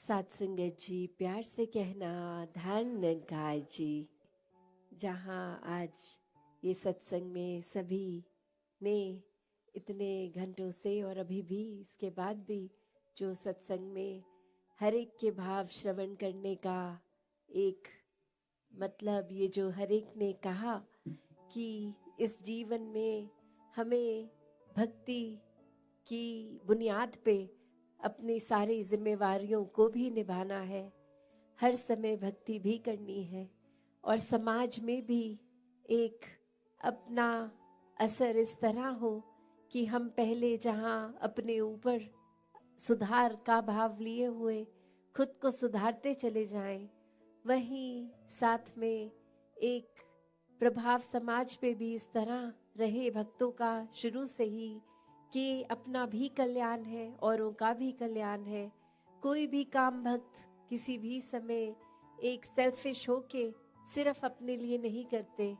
साथ संगत जी, प्यार से कहना ध्यान गाय जी। जहाँ आज ये सत्संग में सभी ने इतने घंटों से और अभी भी इसके बाद भी जो सत्संग में हर एक के भाव श्रवण करने का एक मतलब, ये जो हर एक ने कहा कि इस जीवन में हमें भक्ति की बुनियाद पे अपनी सारी जिम्मेवारियों को भी निभाना है, हर समय भक्ति भी करनी है और समाज में भी एक अपना असर इस तरह हो कि हम पहले जहाँ अपने ऊपर सुधार का भाव लिए हुए खुद को सुधारते चले जाएं, वहीं साथ में एक प्रभाव समाज पे भी इस तरह रहे भक्तों का शुरू से ही कि अपना भी कल्याण है, औरों का भी कल्याण है। कोई भी काम भक्त किसी भी समय एक सेल्फिश होके सिर्फ अपने लिए नहीं करते।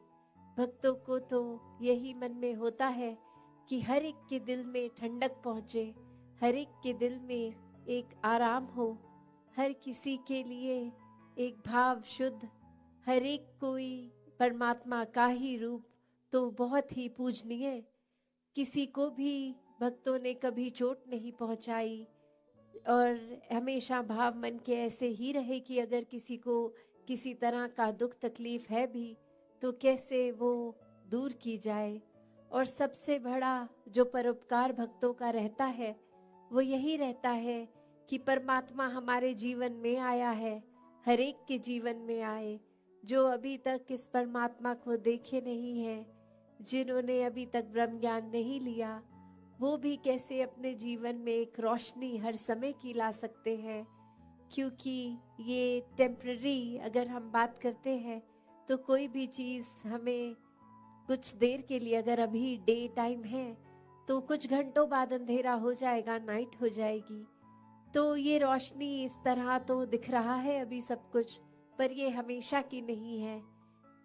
भक्तों को तो यही मन में होता है कि हर एक के दिल में ठंडक पहुँचे, हर एक के दिल में एक आराम हो, हर किसी के लिए एक भाव शुद्ध, हर एक कोई परमात्मा का ही रूप तो बहुत ही पूजनीय। किसी को भी भक्तों ने कभी चोट नहीं पहुंचाई और हमेशा भाव मन के ऐसे ही रहे कि अगर किसी को किसी तरह का दुख तकलीफ है भी तो कैसे वो दूर की जाए। और सबसे बड़ा जो परोपकार भक्तों का रहता है वो यही रहता है कि परमात्मा हमारे जीवन में आया है, हर एक के जीवन में आए। जो अभी तक इस परमात्मा को देखे नहीं है, जिन्होंने अभी तक ब्रह्म ज्ञान नहीं लिया, वो भी कैसे अपने जीवन में एक रोशनी हर समय की ला सकते हैं। क्योंकि ये टेम्पररी अगर हम बात करते हैं तो कोई भी चीज़ हमें कुछ देर के लिए, अगर अभी डे टाइम है तो कुछ घंटों बाद अंधेरा हो जाएगा, नाइट हो जाएगी। तो ये रोशनी इस तरह तो दिख रहा है अभी सब कुछ, पर ये हमेशा की नहीं है।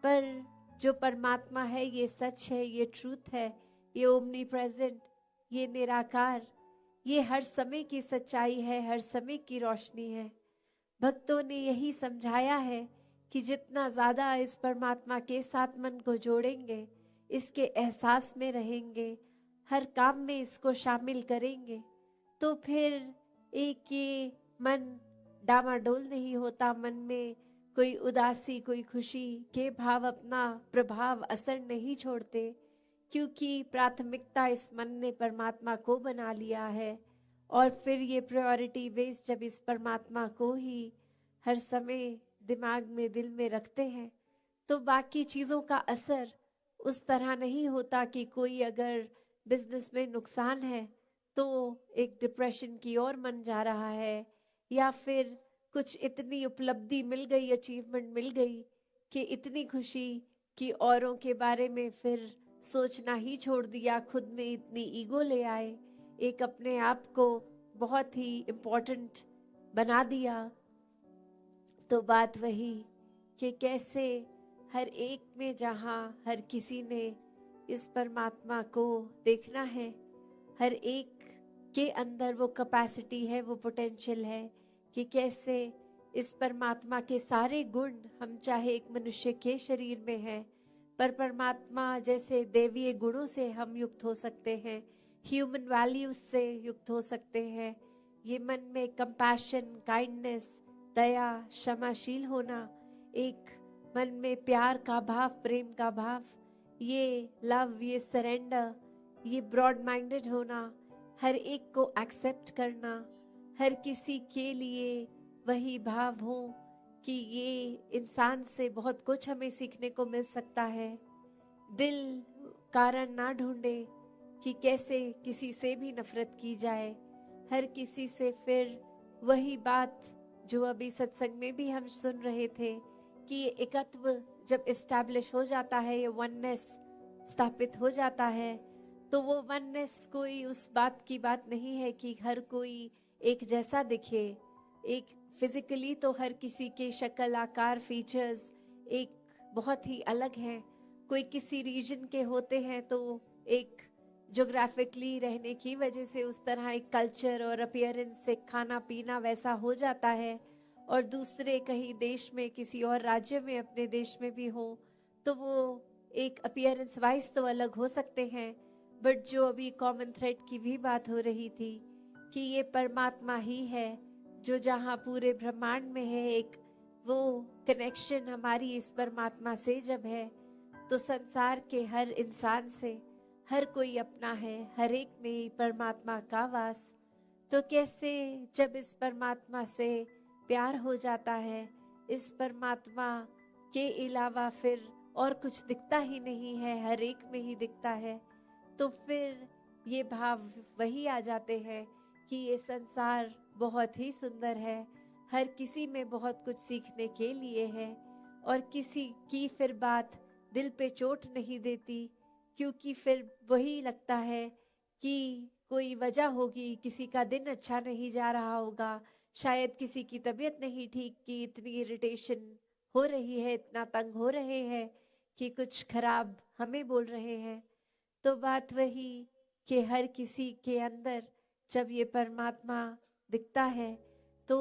पर जो परमात्मा है ये सच है, ये ट्रूथ है, ये ओमनी प्रेजेंट, ये निराकार, ये हर समय की सच्चाई है, हर समय की रोशनी है। भक्तों ने यही समझाया है कि जितना ज्यादा इस परमात्मा के साथ मन को जोड़ेंगे, इसके एहसास में रहेंगे, हर काम में इसको शामिल करेंगे, तो फिर एक ये मन डामाडोल नहीं होता, मन में कोई उदासी कोई खुशी के भाव अपना प्रभाव असर नहीं छोड़ते। क्योंकि प्राथमिकता इस मन ने परमात्मा को बना लिया है और फिर ये प्रायोरिटी बेस जब इस परमात्मा को ही हर समय दिमाग में दिल में रखते हैं तो बाकी चीज़ों का असर उस तरह नहीं होता कि कोई अगर बिजनेस में नुकसान है तो एक डिप्रेशन की ओर मन जा रहा है, या फिर कुछ इतनी उपलब्धि मिल गई, अचीवमेंट मिल गई कि इतनी खुशी कि औरों के बारे में फिर सोचना ही छोड़ दिया, खुद में इतनी ईगो ले आए, एक अपने आप को बहुत ही इम्पोर्टेंट बना दिया। तो बात वही कि कैसे हर एक में जहाँ हर किसी ने इस परमात्मा को देखना है, हर एक के अंदर वो कैपेसिटी है, वो पोटेंशियल है कि कैसे इस परमात्मा के सारे गुण, हम चाहे एक मनुष्य के शरीर में हैं पर परमात्मा जैसे देवीय गुणों से हम युक्त हो सकते हैं, ह्यूमन वैल्यूज से युक्त हो सकते हैं। ये मन में कंपैशन, काइंडनेस, दया, क्षमाशील होना, एक मन में प्यार का भाव, प्रेम का भाव, ये लव, ये सरेंडर, ये ब्रॉड माइंडेड होना, हर एक को एक्सेप्ट करना, हर किसी के लिए वही भाव हो कि ये इंसान से बहुत कुछ हमें सीखने को मिल सकता है। दिल कारण ना ढूंढे कि कैसे किसी से भी नफरत की जाए, हर किसी से फिर वही बात जो अभी सत्संग में भी हम सुन रहे थे कि ये एकत्व जब इस्टेब्लिश हो जाता है, ये वननेस स्थापित हो जाता है, तो वो वननेस कोई उस बात की बात नहीं है कि हर कोई एक जैसा दिखे। एक फिजिकली तो हर किसी के शक्ल, आकार, फीचर्स एक बहुत ही अलग हैं। कोई किसी रीजन के होते हैं तो एक ज्योग्राफिकली रहने की वजह से उस तरह एक कल्चर और अपीयरेंस से खाना पीना वैसा हो जाता है, और दूसरे कहीं देश में किसी और राज्य में अपने देश में भी हो तो वो एक अपीयरेंस वाइज तो अलग हो सकते हैं, बट जो अभी कॉमन थ्रेड की भी बात हो रही थी कि ये परमात्मा ही है जो जहाँ पूरे ब्रह्मांड में है, एक वो कनेक्शन हमारी इस परमात्मा से जब है तो संसार के हर इंसान से हर कोई अपना है, हर एक में परमात्मा का वास। तो कैसे जब इस परमात्मा से प्यार हो जाता है, इस परमात्मा के अलावा फिर और कुछ दिखता ही नहीं है, हर एक में ही दिखता है, तो फिर ये भाव वही आ जाते हैं कि ये संसार बहुत ही सुंदर है, हर किसी में बहुत कुछ सीखने के लिए है, और किसी की फिर बात दिल पे चोट नहीं देती, क्योंकि फिर वही लगता है कि कोई वजह होगी, किसी का दिन अच्छा नहीं जा रहा होगा, शायद किसी की तबीयत नहीं ठीक कि इतनी इरिटेशन हो रही है, इतना तंग हो रहे हैं कि कुछ खराब हमें बोल रहे हैं। तो बात वही कि हर किसी के अंदर जब ये परमात्मा दिखता है तो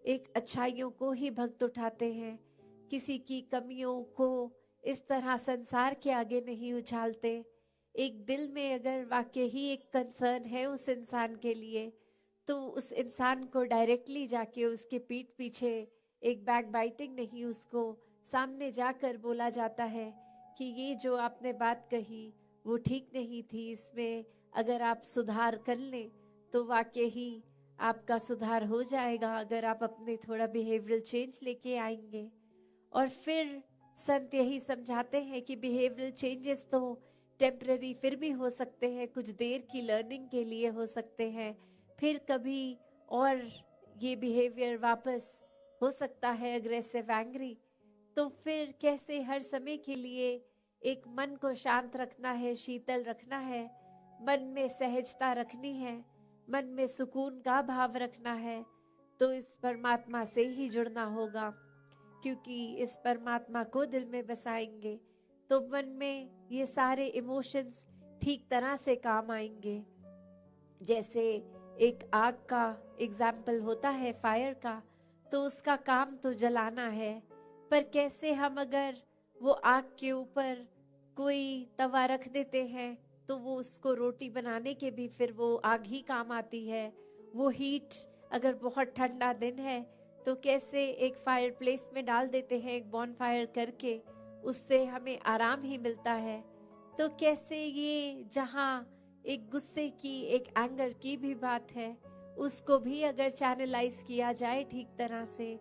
एक अच्छाइयों को ही भक्त उठाते हैं, किसी की कमियों को इस तरह संसार के आगे नहीं उछालते। एक दिल में अगर वाकई ही एक कंसर्न है उस इंसान के लिए तो उस इंसान को डायरेक्टली जाके उसके पीठ पीछे एक बैक बाइटिंग नहीं, उसको सामने जाकर बोला जाता है कि ये जो आपने बात कही वो ठीक नहीं थी, इसमें अगर आप सुधार कर लें तो वाकई ही आपका सुधार हो जाएगा, अगर आप अपने थोड़ा बिहेवियरल चेंज लेके आएंगे। और फिर संत यही समझाते हैं कि बिहेवियरल चेंजेस तो टेम्पररी फिर भी हो सकते हैं, कुछ देर की लर्निंग के लिए हो सकते हैं, फिर कभी और ये बिहेवियर वापस हो सकता है अग्रेसिव एंग्री। तो फिर कैसे हर समय के लिए एक मन को शांत रखना है, शीतल रखना है, मन में सहजता रखनी है, मन में सुकून का भाव रखना है, तो इस परमात्मा से ही जुड़ना होगा, क्योंकि इस परमात्मा को दिल में बसाएंगे तो मन में ये सारे इमोशंस ठीक तरह से काम आएंगे। जैसे एक आग का एग्जाम्पल होता है फायर का, तो उसका काम तो जलाना है, पर कैसे हम अगर वो आग के ऊपर कोई तवा रख देते हैं तो वो उसको रोटी बनाने के भी फिर वो आग ही काम आती है। वो हीट अगर बहुत ठंडा दिन है तो कैसे एक फायर प्लेस में डाल देते हैं, एक बॉन फायर करके, उससे हमें आराम ही मिलता है। तो कैसे ये जहाँ एक गुस्से की, एक एंगर की भी बात है, उसको भी अगर चैनलाइज किया जाए ठीक तरह से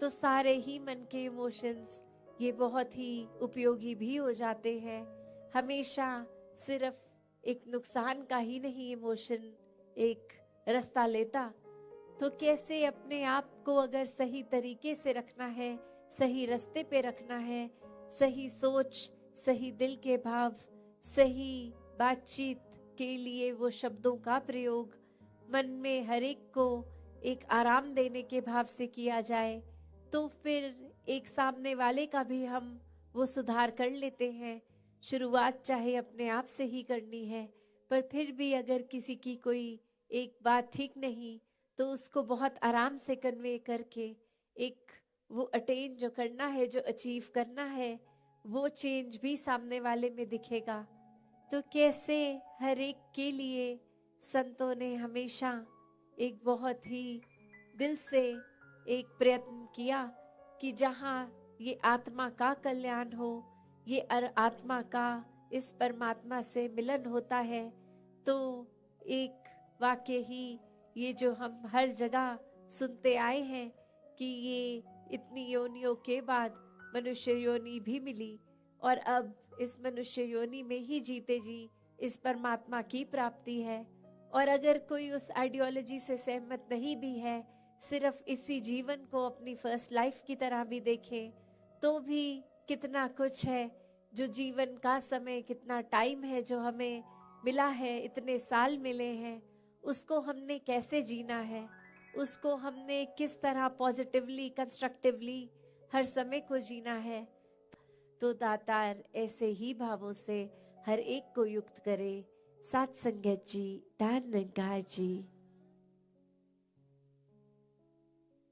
तो सारे ही मन के इमोशंस ये बहुत ही उपयोगी भी हो जाते हैं। हमेशा सिर्फ एक नुकसान का ही नहीं इमोशन एक रास्ता लेता, तो कैसे अपने आप को अगर सही तरीके से रखना है, सही रास्ते पे रखना है, सही सोच, सही दिल के भाव, सही बातचीत के लिए वो शब्दों का प्रयोग मन में हर एक को एक आराम देने के भाव से किया जाए, तो फिर एक सामने वाले का भी हम वो सुधार कर लेते हैं। शुरुआत चाहे अपने आप से ही करनी है, पर फिर भी अगर किसी की कोई एक बात ठीक नहीं तो उसको बहुत आराम से कन्वे करके एक वो अटेन जो करना है, जो अचीव करना है, वो चेंज भी सामने वाले में दिखेगा। तो कैसे हर एक के लिए संतों ने हमेशा एक बहुत ही दिल से एक प्रयत्न किया कि जहाँ ये आत्मा का कल्याण हो, ये आत्मा का इस परमात्मा से मिलन होता है, तो एक वाकई ही ये जो हम हर जगह सुनते आए हैं कि ये इतनी योनियों के बाद मनुष्य योनि भी मिली और अब इस मनुष्य योनि में ही जीते जी इस परमात्मा की प्राप्ति है। और अगर कोई उस आइडियोलॉजी से सहमत नहीं भी है, सिर्फ इसी जीवन को अपनी फर्स्ट लाइफ की तरह भी देखें, तो भी कितना कुछ है जो जीवन का समय, कितना टाइम है जो हमें मिला है, इतने साल मिले हैं, उसको हमने कैसे जीना है, उसको हमने किस तरह पॉजिटिवली, कंस्ट्रक्टिवली हर समय को जीना है। तो दातार ऐसे ही भावों से हर एक को युक्त करे, सात संगत जी, धन गाय जी,